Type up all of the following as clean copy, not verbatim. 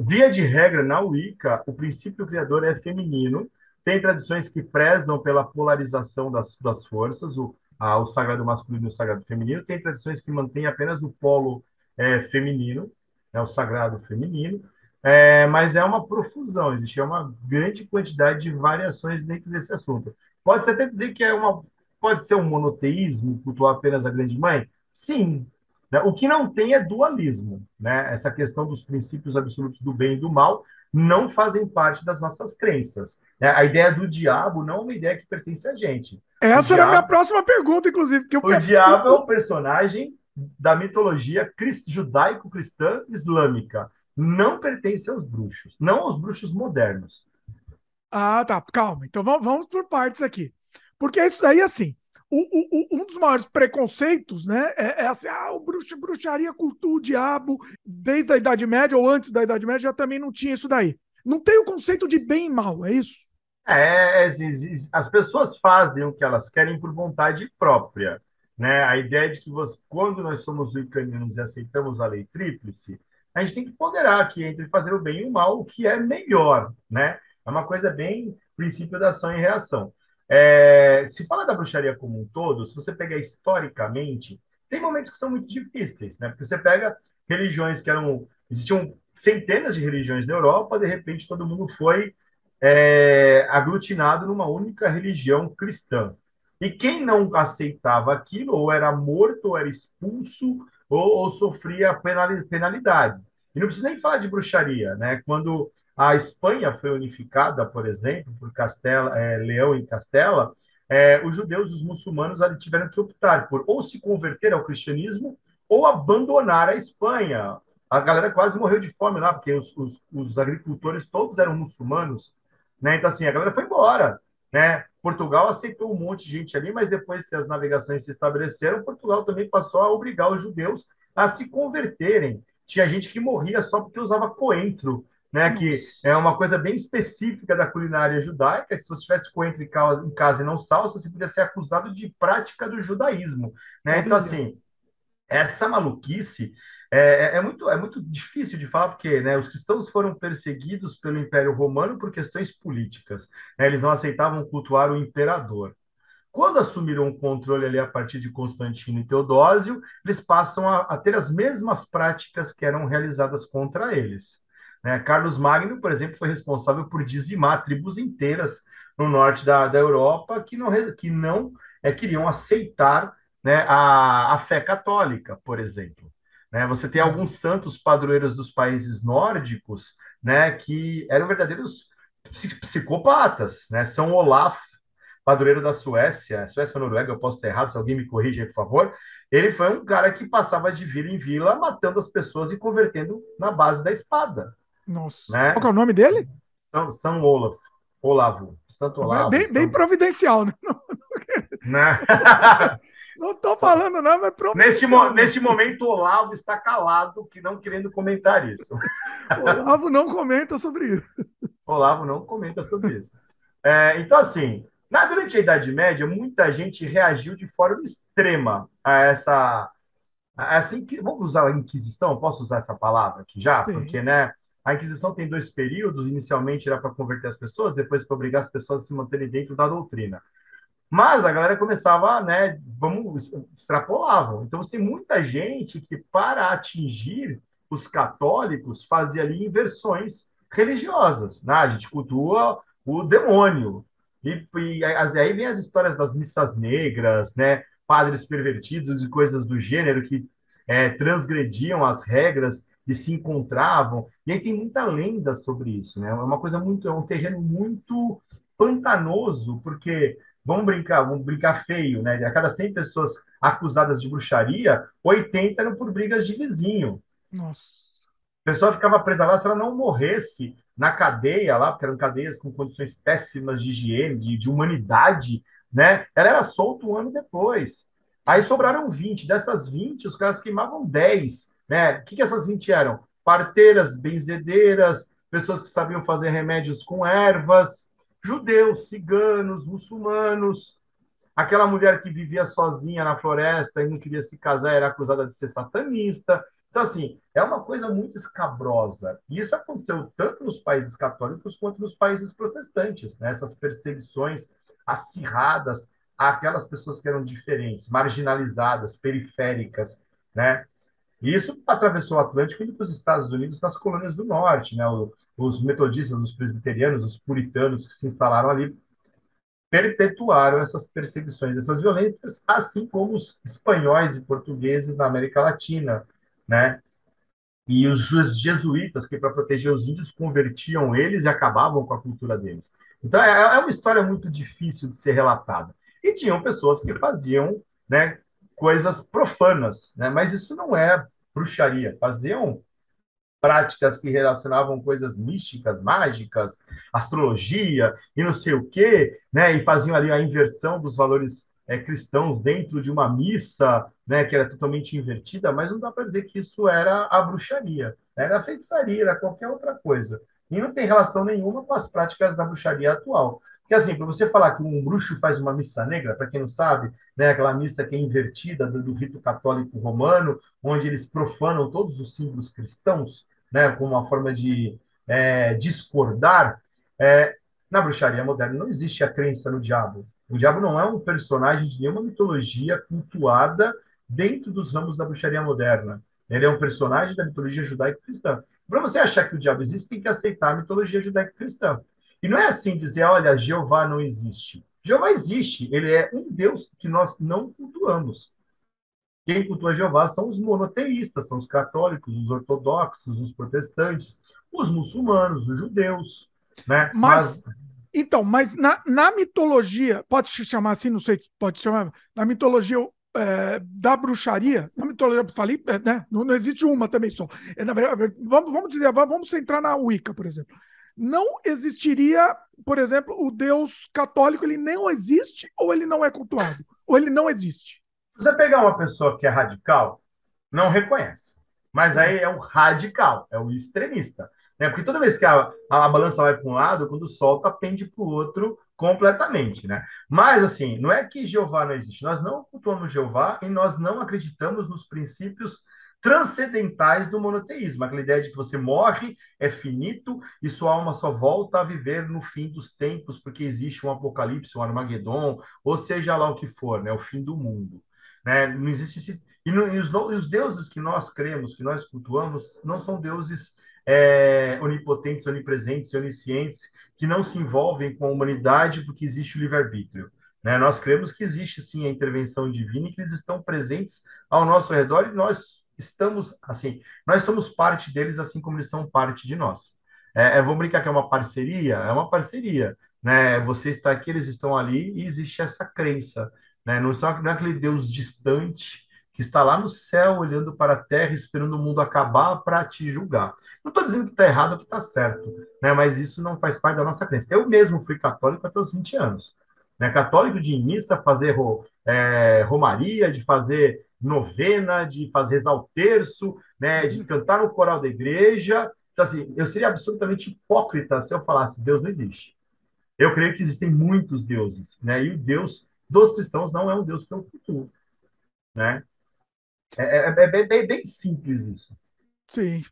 Via de regra, na Wicca, o princípio criador é feminino. Tem tradições que prezam pela polarização das forças, o sagrado masculino e o sagrado feminino. Tem tradições que mantêm apenas o polo feminino, o sagrado feminino. Mas é uma profusão, existe uma grande quantidade de variações dentro desse assunto. Pode-se até dizer que pode ser um monoteísmo, cultuar apenas a grande mãe? Sim, né? O que não tem é dualismo, né? Essa questão dos princípios absolutos do bem e do mal não fazem parte das nossas crenças, né? A ideia do diabo não é uma ideia que pertence a gente. O Essa era a minha diabo, próxima pergunta, inclusive, que o diabo é um personagem da mitologia judaico-cristã islâmica. Não pertence aos bruxos, não aos bruxos modernos. Ah, tá, calma. Então vamos por partes aqui. Porque isso daí, assim, um dos maiores preconceitos, né, é assim, o bruxaria cultua o diabo desde a Idade Média ou antes da Idade Média já também não tinha isso daí. Não tem o conceito de bem e mal, é isso? As pessoas fazem o que elas querem por vontade própria, né? A ideia de que quando nós somos wiccanos e aceitamos a lei tríplice, a gente tem que ponderar aqui entre fazer o bem e o mal, o que é melhor, né? É uma coisa bem princípio da ação e reação. Se fala da bruxaria como um todo, se você pegar historicamente, tem momentos que são muito difíceis, né? Porque você pega religiões existiam centenas de religiões na Europa, de repente todo mundo foi aglutinado numa única religião cristã. E quem não aceitava aquilo, ou era morto, ou era expulso, ou sofria penalidades. E não preciso nem falar de bruxaria, né? Quando a Espanha foi unificada, por exemplo, por Leão e Castela, os judeus, os muçulmanos, ali tiveram que optar por ou se converter ao cristianismo ou abandonar a Espanha. A galera quase morreu de fome lá, porque os agricultores todos eram muçulmanos, né? Então, assim, a galera foi embora, né? Portugal aceitou um monte de gente ali, mas depois que as navegações se estabeleceram, Portugal também passou a obrigar os judeus a se converterem. Tinha gente que morria só porque usava coentro, né? Que é Nossa, uma coisa bem específica da culinária judaica, que se você tivesse coentro em casa e não salsa, você podia ser acusado de prática do judaísmo, né? Então, olha, assim, essa maluquice é muito difícil de falar, porque, né, os cristãos foram perseguidos pelo Império Romano por questões políticas, né? Eles não aceitavam cultuar o imperador. Quando assumiram o controle ali a partir de Constantino e Teodósio, eles passam a ter as mesmas práticas que eram realizadas contra eles, né? Carlos Magno, por exemplo, foi responsável por dizimar tribos inteiras no norte da Europa que não queriam aceitar, né, a fé católica, por exemplo. Né? Você tem alguns santos padroeiros dos países nórdicos, né, que eram verdadeiros psicopatas, né? São Olaf, padroeiro da Suécia ou Noruega, eu posso estar errado, se alguém me corrige aí, por favor. Ele foi um cara que passava de vila em vila, matando as pessoas e convertendo na base da espada, nossa. Qual que né? é o nome dele? São Olavo, Santo Olavo, Bem providencial, né? né? Não tô falando não, mas Neste, providencial mesmo. neste momento, o Olavo está calado, que não querendo comentar isso. Olavo não comenta sobre isso. Olavo não comenta sobre isso. Então, assim, durante a Idade Média, muita gente reagiu de forma extrema a vamos usar a Inquisição? Posso usar essa palavra aqui já? Porque, Sim. né, a Inquisição tem dois períodos. Inicialmente era para converter as pessoas, depois para obrigar as pessoas a se manterem dentro da doutrina. Mas a galera começava, né, extrapolavam. Então, você tem muita gente que, para atingir os católicos, fazia ali inversões religiosas, né? A gente cultua o demônio. Aí vem as histórias das missas negras, né? Padres pervertidos e coisas do gênero que transgrediam as regras e se encontravam. E aí tem muita lenda sobre isso, né? É um terreno muito pantanoso, porque vamos brincar feio, né? A cada 100 pessoas acusadas de bruxaria, 80 eram por brigas de vizinho. Nossa. A pessoa ficava presa lá se ela não morresse na cadeia lá, porque eram cadeias com condições péssimas de higiene, de humanidade, né? Ela era solta um ano depois. Aí sobraram 20. Dessas 20, os caras queimavam 10, né? O que essas 20 eram? Parteiras, benzedeiras, pessoas que sabiam fazer remédios com ervas, judeus, ciganos, muçulmanos. Aquela mulher que vivia sozinha na floresta e não queria se casar era acusada de ser satanista. Então, assim, é uma coisa muito escabrosa. E isso aconteceu tanto nos países católicos quanto nos países protestantes, né? Essas perseguições acirradas àquelas pessoas que eram diferentes, marginalizadas, periféricas, né? E isso atravessou o Atlântico e indo para os Estados Unidos, nas colônias do Norte, né? Os metodistas, os presbiterianos, os puritanos que se instalaram ali perpetuaram essas perseguições, essas violências, assim como os espanhóis e portugueses na América Latina, né? E os jesuítas, que para proteger os índios convertiam eles e acabavam com a cultura deles. Então é uma história muito difícil de ser relatada. E tinham pessoas que faziam, né, coisas profanas, né? Mas isso não é bruxaria. Faziam práticas que relacionavam coisas místicas, mágicas, astrologia e não sei o quê, né? E faziam ali a inversão dos valores cristãos dentro de uma missa, né? Que era totalmente invertida, mas não dá para dizer que isso era a bruxaria, era a feitiçaria, era qualquer outra coisa. E não tem relação nenhuma com as práticas da bruxaria atual. Porque, assim, para você falar que um bruxo faz uma missa negra, para quem não sabe, né, aquela missa que é invertida do rito católico romano, onde eles profanam todos os símbolos cristãos, né, como uma forma de discordar, é, na bruxaria moderna não existe a crença no diabo. O diabo não é um personagem de nenhuma mitologia cultuada dentro dos ramos da bruxaria moderna. Ele é um personagem da mitologia judaico-cristã. Para você achar que o diabo existe, tem que aceitar a mitologia judaico-cristã. E não é assim dizer, olha, Jeová não existe. Jeová existe, ele é um Deus que nós não cultuamos. Quem cultua Jeová são os monoteístas, são os católicos, os ortodoxos, os protestantes, os muçulmanos, os judeus, né? Mas Mas, então, mas na mitologia, pode se chamar assim, não sei se pode chamar, na mitologia da bruxaria, na mitologia, falei, né? Não, não existe uma também só. Na verdade, vamos dizer, vamos centrar na Wicca, por exemplo. Não existiria, por exemplo, o Deus católico, ele não existe ou ele não é cultuado? Ou ele não existe? se você pegar uma pessoa que é radical, não reconhece. Mas Tá. aí é o radical, é o extremista. Né? Porque toda vez que a balança vai para um lado, quando solta, pende para o outro completamente. Né? Mas, assim, não é que Jeová não existe. Nós não cultuamos Jeová e nós não acreditamos nos princípios transcendentais do monoteísmo. Aquela ideia de que você morre, é finito e sua alma só volta a viver no fim dos tempos, porque existe um apocalipse, um Armagedon, ou seja lá o que for, né? O fim do mundo. Né? Não existe esse os deuses que nós cremos, que nós cultuamos, não são deuses onipotentes, onipresentes, oniscientes, que não se envolvem com a humanidade porque existe o livre-arbítrio. Né? Nós cremos que existe sim a intervenção divina e que eles estão presentes ao nosso redor e nós estamos, assim, nós somos parte deles assim como eles são parte de nós. Vamos brincar que é uma parceria? É uma parceria. Né? Você está aqui, eles estão ali e existe essa crença. Né? Não é aquele Deus distante que está lá no céu, olhando para a terra, esperando o mundo acabar para te julgar. Não estou dizendo que está errado ou que está certo, né? Mas isso não faz parte da nossa crença. Eu mesmo fui católico até os 20 anos. Né? Católico de ir em missa, fazer romaria, de fazer novena, de fazer rezar o terço, né? De cantar no coral da igreja. Então, assim, eu seria absolutamente hipócrita se eu falasse Deus não existe. Eu creio que existem muitos deuses, né? E o Deus dos cristãos não é um Deus que eu cultuo, né? Bem simples isso. Sim.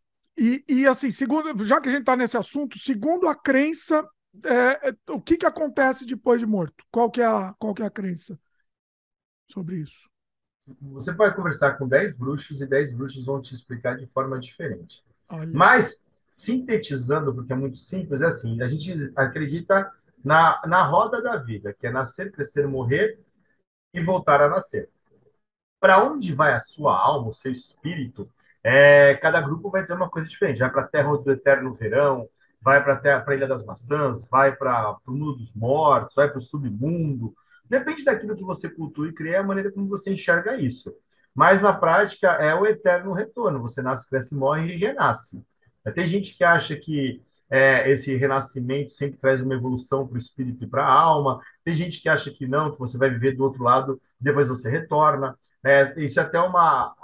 Assim, segundo, já que a gente está nesse assunto, segundo a crença, o que que acontece depois de morto? Qual que é a crença sobre isso? Você pode conversar com 10 bruxos e 10 bruxos vão te explicar de forma diferente. Olha. Mas, sintetizando, porque é muito simples, é assim: a gente acredita na roda da vida, que é nascer, crescer, morrer e voltar a nascer. Para onde vai a sua alma, o seu espírito, cada grupo vai dizer uma coisa diferente. Vai para a terra do eterno verão, vai para a Ilha das Maçãs, vai para o mundo dos mortos, vai para o submundo. Depende daquilo que você cultua e cria, é a maneira como você enxerga isso. Mas na prática é o eterno retorno. Você nasce, cresce, morre e renasce. Tem gente que acha que esse renascimento sempre traz uma evolução para o espírito e para a alma. Tem gente que acha que não, que você vai viver do outro lado, depois você retorna. Isso é até uma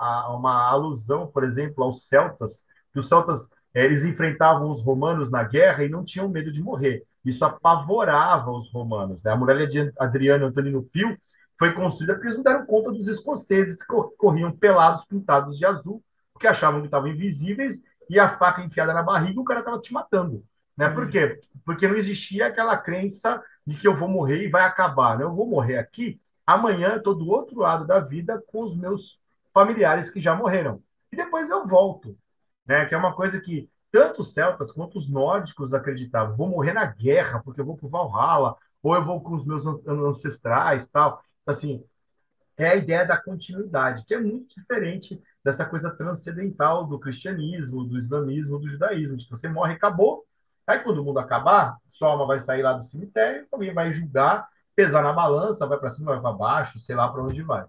alusão, por exemplo, aos celtas, que os celtas eles enfrentavam os romanos na guerra e não tinham medo de morrer. Isso apavorava os romanos. Né? A muralha de Adriano e Antonino Pio foi construída porque eles não deram conta dos escoceses que corriam pelados, pintados de azul, porque achavam que estavam invisíveis e a faca enfiada na barriga, o cara estava te matando. Né? Olha Por aí. quê? Porque não existia aquela crença de que eu vou morrer e vai acabar. Né? Eu vou morrer aqui, amanhã eu estou do outro lado da vida com os meus familiares que já morreram. E depois eu volto. Né? Que é uma coisa que tanto os celtas quanto os nórdicos acreditavam. Vou morrer na guerra, porque eu vou para o Valhalla, ou eu vou com os meus ancestrais, tal. Então, assim, é a ideia da continuidade, que é muito diferente dessa coisa transcendental do cristianismo, do islamismo, do judaísmo. Tipo, você morre, acabou. Aí, quando o mundo acabar, sua alma vai sair lá do cemitério, alguém vai julgar, pesar na balança, vai para cima, vai para baixo, sei lá para onde vai.